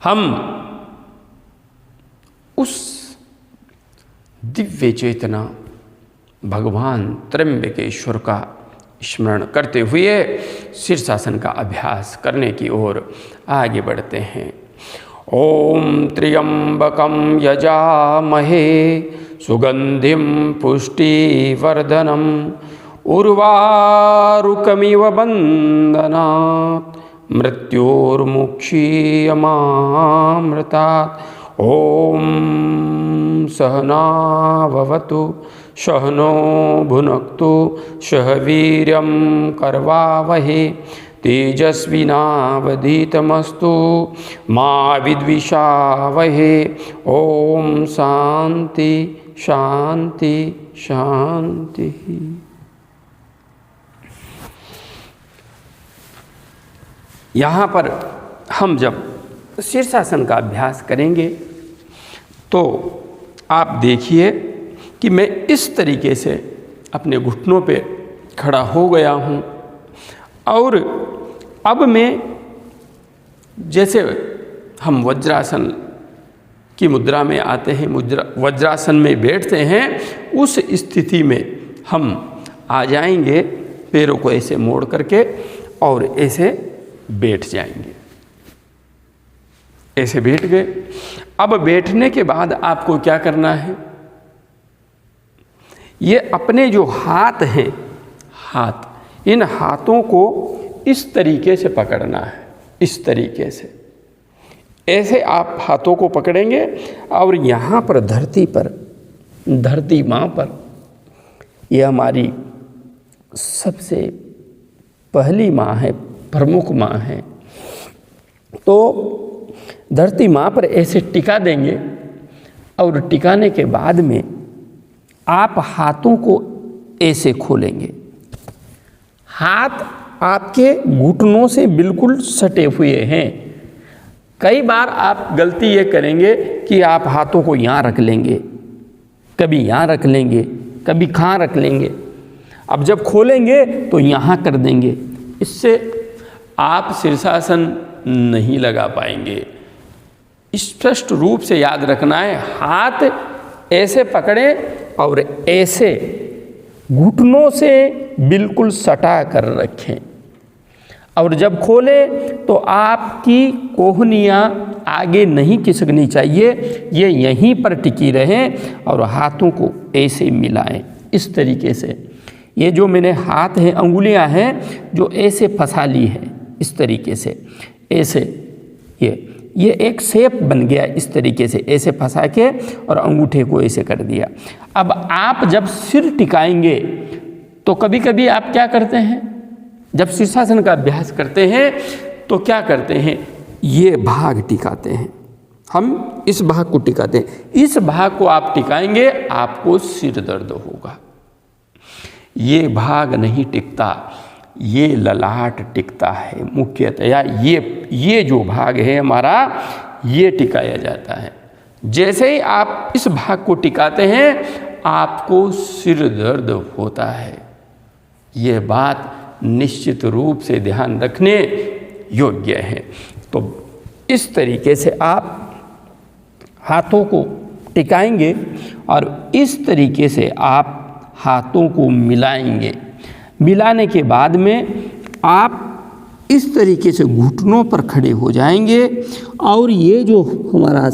हम उस दिव्य चेतना भगवान त्र्यंबकेश्वर का स्मरण करते हुए शीर्षासन का अभ्यास करने की ओर आगे बढ़ते हैं। ओम त्र्यंबकं यजामहे सुगंधिं पुष्टिवर्धनम् उर्वारुकमिव बन्धनात् मृत्योर्मुक्षीयमामृतात्। ओम सहना भवतु सहनो भुनक्तु सह वीर्यं करवावहे तेजस्विनावधीतमस्तु मा विद्विषावहे। ओम शांति शांति शांति। यहाँ पर हम जब शीर्षासन का अभ्यास करेंगे तो आप देखिए कि मैं इस तरीके से अपने घुटनों पे खड़ा हो गया हूँ और अब मैं जैसे हम वज्रासन की मुद्रा में आते हैं, वज्रासन में बैठते हैं, उस स्थिति में हम आ जाएंगे, पैरों को ऐसे मोड़ करके और ऐसे बैठ जाएंगे। ऐसे बैठ गए। अब बैठने के बाद आपको क्या करना है, ये अपने जो हाथ हैं, हाथ, इन हाथों को इस तरीके से पकड़ना है, इस तरीके से ऐसे आप हाथों को पकड़ेंगे और यहाँ पर धरती पर, धरती माँ पर, ये हमारी सबसे पहली माँ है, प्रमुख माँ है, तो धरती माँ पर ऐसे टिका देंगे और टिकाने के बाद में आप हाथों को ऐसे खोलेंगे। हाथ आपके घुटनों से बिल्कुल सटे हुए हैं। कई बार आप गलती ये करेंगे कि आप हाथों को यहाँ रख लेंगे, कभी यहाँ रख लेंगे, कभी कहाँ रख लेंगे। अब जब खोलेंगे तो यहाँ कर देंगे, इससे आप शीर्षासन नहीं लगा पाएंगे। स्पष्ट रूप से याद रखना है, हाथ ऐसे पकड़ें और ऐसे घुटनों से बिल्कुल सटा कर रखें और जब खोलें तो आपकी कोहनियाँ आगे नहीं खिसकनी चाहिए, ये यहीं पर टिकी रहें और हाथों को ऐसे मिलाएं इस तरीके से। ये जो मैंने हाथ हैं, अंगुलियां हैं जो ऐसे फंसा ली है इस तरीके से, ऐसे ये एक शेप बन गया इस तरीके से, ऐसे फंसा के और अंगूठे को ऐसे कर दिया। अब आप जब सिर टिकाएंगे तो कभी कभी आप क्या करते हैं, जब शीर्षासन का अभ्यास करते हैं तो क्या करते हैं, ये भाग टिकाते हैं, हम इस भाग को टिकाते हैं। इस भाग को आप टिकाएंगे आपको सिर दर्द होगा। ये भाग नहीं टिकता, ये ललाट टिकता है मुख्यतया। ये जो भाग है हमारा, ये टिकाया जाता है। जैसे ही आप इस भाग को टिकाते हैं आपको सिर दर्द होता है। ये बात निश्चित रूप से ध्यान रखने योग्य है। तो इस तरीके से आप हाथों को टिकाएंगे और इस तरीके से आप हाथों को मिलाएंगे। मिलाने के बाद में आप इस तरीके से घुटनों पर खड़े हो जाएंगे और ये जो हमारा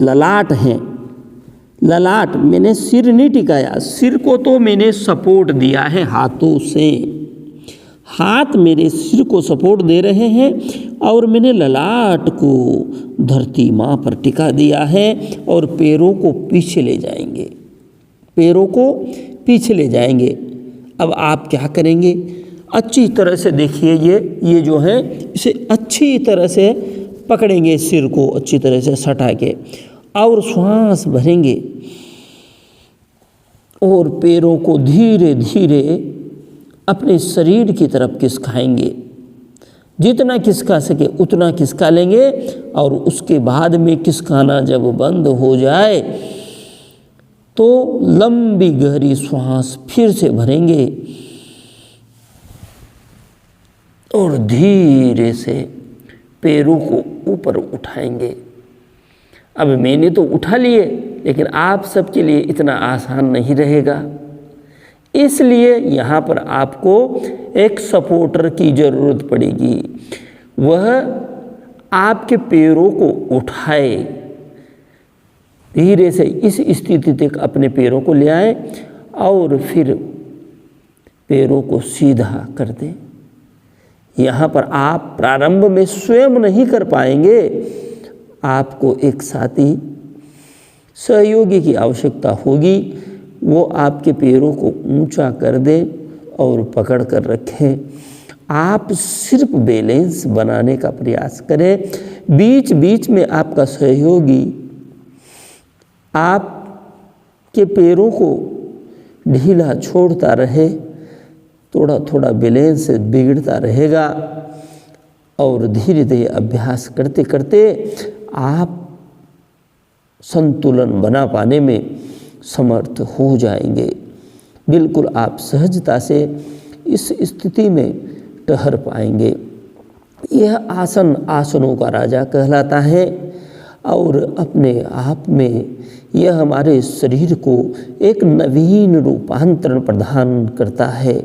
ललाट है, ललाट, मैंने सिर नहीं टिकाया, सिर को तो मैंने सपोर्ट दिया है हाथों से, हाथ मेरे सिर को सपोर्ट दे रहे हैं और मैंने ललाट को धरती माँ पर टिका दिया है और पैरों को पीछे ले जाएंगे, पैरों को पीछे ले जाएंगे। अब आप क्या करेंगे, अच्छी तरह से देखिए, ये जो है इसे अच्छी तरह से पकड़ेंगे, सिर को अच्छी तरह से सटा के और श्वास भरेंगे और पैरों को धीरे धीरे अपने शरीर की तरफ खिसकाएंगे। जितना खिसका सके उतना खिसका लेंगे और उसके बाद में खिसकाना जब बंद हो जाए तो लंबी गहरी श्वास फिर से भरेंगे और धीरे से पैरों को ऊपर उठाएंगे। अब मैंने तो उठा लिए, लेकिन आप सबके लिए इतना आसान नहीं रहेगा, इसलिए यहाँ पर आपको एक सपोर्टर की ज़रूरत पड़ेगी। वह आपके पैरों को उठाए, धीरे से इस स्थिति तक अपने पैरों को ले आए और फिर पैरों को सीधा कर दें। यहाँ पर आप प्रारंभ में स्वयं नहीं कर पाएंगे, आपको एक साथी सहयोगी की आवश्यकता होगी। वो आपके पैरों को ऊंचा कर दे और पकड़ कर रखें। आप सिर्फ बैलेंस बनाने का प्रयास करें। बीच बीच में आपका सहयोगी आपके पैरों को ढीला छोड़ता रहे, थोड़ा थोड़ा बैलेंस बिगड़ता रहेगा और धीरे धीरे अभ्यास करते करते आप संतुलन बना पाने में समर्थ हो जाएंगे। बिल्कुल आप सहजता से इस स्थिति में ठहर पाएंगे। यह आसन आसनों का राजा कहलाता है और अपने आप में यह हमारे शरीर को एक नवीन रूपांतरण प्रदान करता है।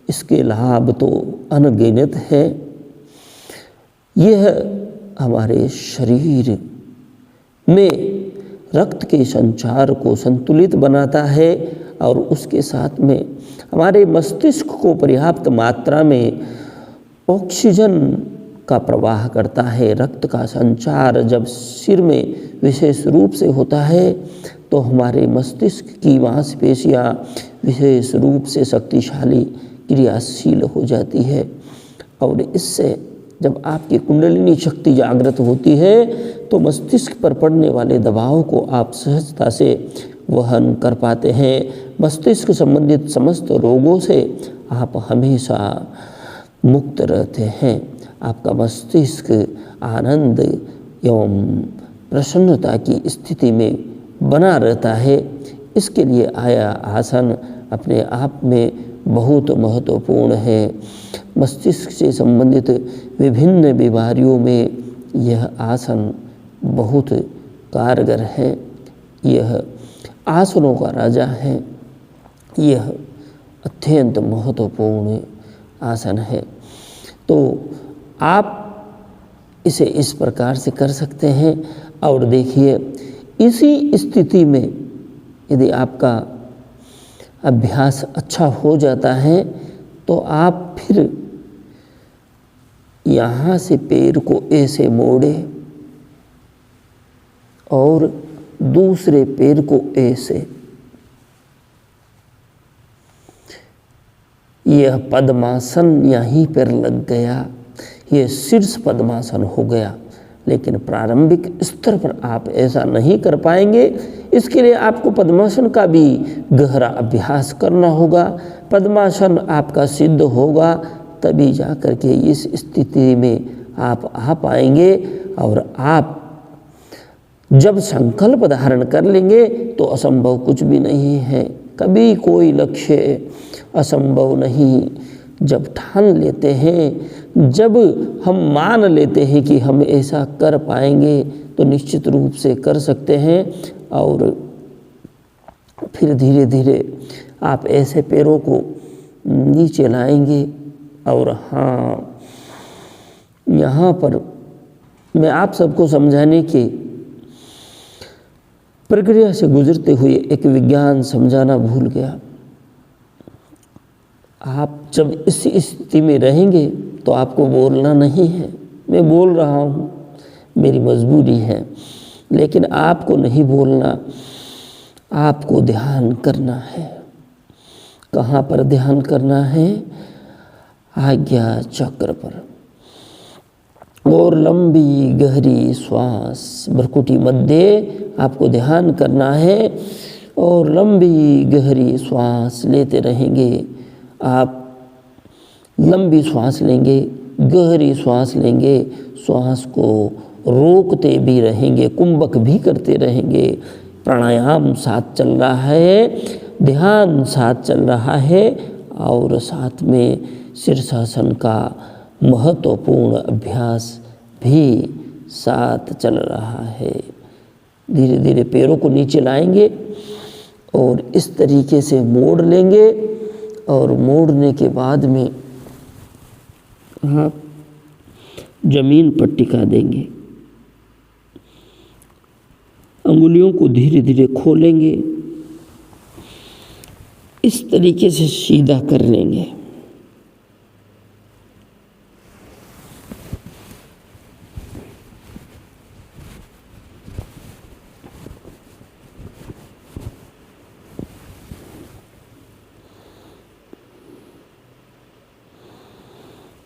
इसके लाभ तो अनगिनत है। यह हमारे शरीर में रक्त के संचार को संतुलित बनाता है और उसके साथ में हमारे मस्तिष्क को पर्याप्त मात्रा में ऑक्सीजन का प्रवाह करता है। रक्त का संचार जब सिर में विशेष रूप से होता है तो हमारे मस्तिष्क की मांसपेशियां विशेष रूप से शक्तिशाली क्रियाशील हो जाती है और इससे जब आपकी कुंडलिनी शक्ति जागृत होती है तो मस्तिष्क पर पड़ने वाले दबाव को आप सहजता से वहन कर पाते हैं। मस्तिष्क संबंधित समस्त रोगों से आप हमेशा मुक्त रहते हैं। आपका मस्तिष्क आनंद एवं प्रसन्नता की स्थिति में बना रहता है। इसके लिए आया आसन अपने आप में बहुत महत्वपूर्ण है। मस्तिष्क से संबंधित विभिन्न बीमारियों में यह आसन बहुत कारगर है। यह आसनों का राजा है। यह अत्यंत महत्वपूर्ण आसन है। तो आप इसे इस प्रकार से कर सकते हैं और देखिए इसी स्थिति में यदि आपका अभ्यास अच्छा हो जाता है तो आप फिर यहाँ से पैर को ऐसे मोड़े और दूसरे पैर को ऐसे, यह पद्मासन यहीं पर लग गया, यह शीर्ष पद्मासन हो गया। लेकिन प्रारंभिक स्तर पर आप ऐसा नहीं कर पाएंगे। इसके लिए आपको पद्मासन का भी गहरा अभ्यास करना होगा। पद्मासन आपका सिद्ध होगा तभी जा कर के इस स्थिति में आप आ पाएंगे। और आप जब संकल्प धारण कर लेंगे तो असंभव कुछ भी नहीं है। कभी कोई लक्ष्य असंभव नहीं। जब ठान लेते हैं, जब हम मान लेते हैं कि हम ऐसा कर पाएंगे तो निश्चित रूप से कर सकते हैं। और फिर धीरे धीरे आप ऐसे पैरों को नीचे लाएंगे। और हाँ, यहाँ पर मैं आप सबको समझाने की प्रक्रिया से गुजरते हुए एक विज्ञान समझाना भूल गया। आप जब इस स्थिति में रहेंगे तो आपको बोलना नहीं है। मैं बोल रहा हूँ, मेरी मजबूरी है, लेकिन आपको नहीं बोलना, आपको ध्यान करना है। कहाँ पर ध्यान करना है? आज्ञा चक्र पर। और लंबी गहरी श्वास भ्रुकुटी मध्य आपको ध्यान करना है और लंबी गहरी श्वास लेते रहेंगे। आप लंबी श्वास लेंगे, गहरी श्वास लेंगे, श्वास को रोकते भी रहेंगे, कुंभक भी करते रहेंगे। प्राणायाम साथ चल रहा है, ध्यान साथ चल रहा है और साथ में शीर्षासन का महत्वपूर्ण अभ्यास भी साथ चल रहा है। धीरे धीरे पैरों को नीचे लाएंगे और इस तरीके से मोड़ लेंगे और मोड़ने के बाद में हाथ जमीन पर टिका देंगे। अंगुलियों को धीरे धीरे खोलेंगे, इस तरीके से सीधा कर लेंगे।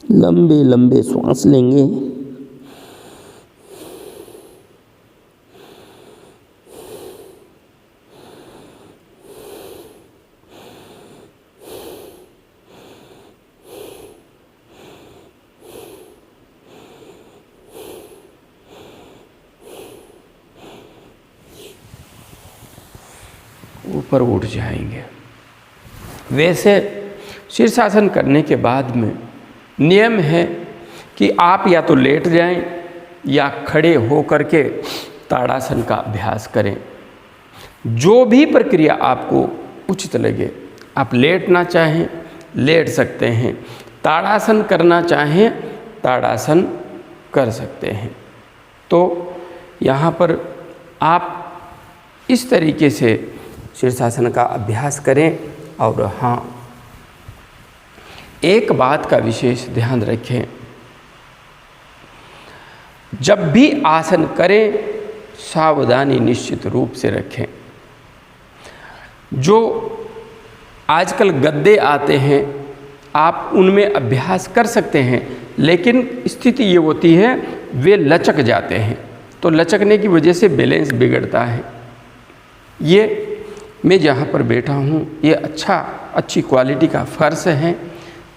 लंबे लंबे श्वास लेंगे। ऊपर उठ जाएंगे। वैसे शीर्षासन करने के बाद में नियम है कि आप या तो लेट जाएं या खड़े हो करके ताड़ासन का अभ्यास करें। जो भी प्रक्रिया आपको उचित लगे, आप लेटना चाहें लेट सकते हैं, ताड़ासन करना चाहें ताड़ासन कर सकते हैं। तो यहाँ पर आप इस तरीके से शीर्षासन का अभ्यास करें। और हाँ, एक बात का विशेष ध्यान रखें, जब भी आसन करें सावधानी निश्चित रूप से रखें। जो आजकल गद्दे आते हैं आप उनमें अभ्यास कर सकते हैं, लेकिन स्थिति ये होती है वे लचक जाते हैं, तो लचकने की वजह से बैलेंस बिगड़ता है। ये मैं जहाँ पर बैठा हूँ ये अच्छी क्वालिटी का फर्श है,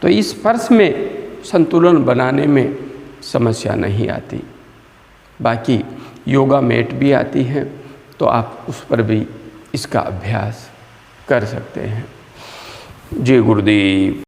तो इस फर्श में संतुलन बनाने में समस्या नहीं आती। बाकी योगा मैट भी आती है, तो आप उस पर भी इसका अभ्यास कर सकते हैं। जय गुरुदेव।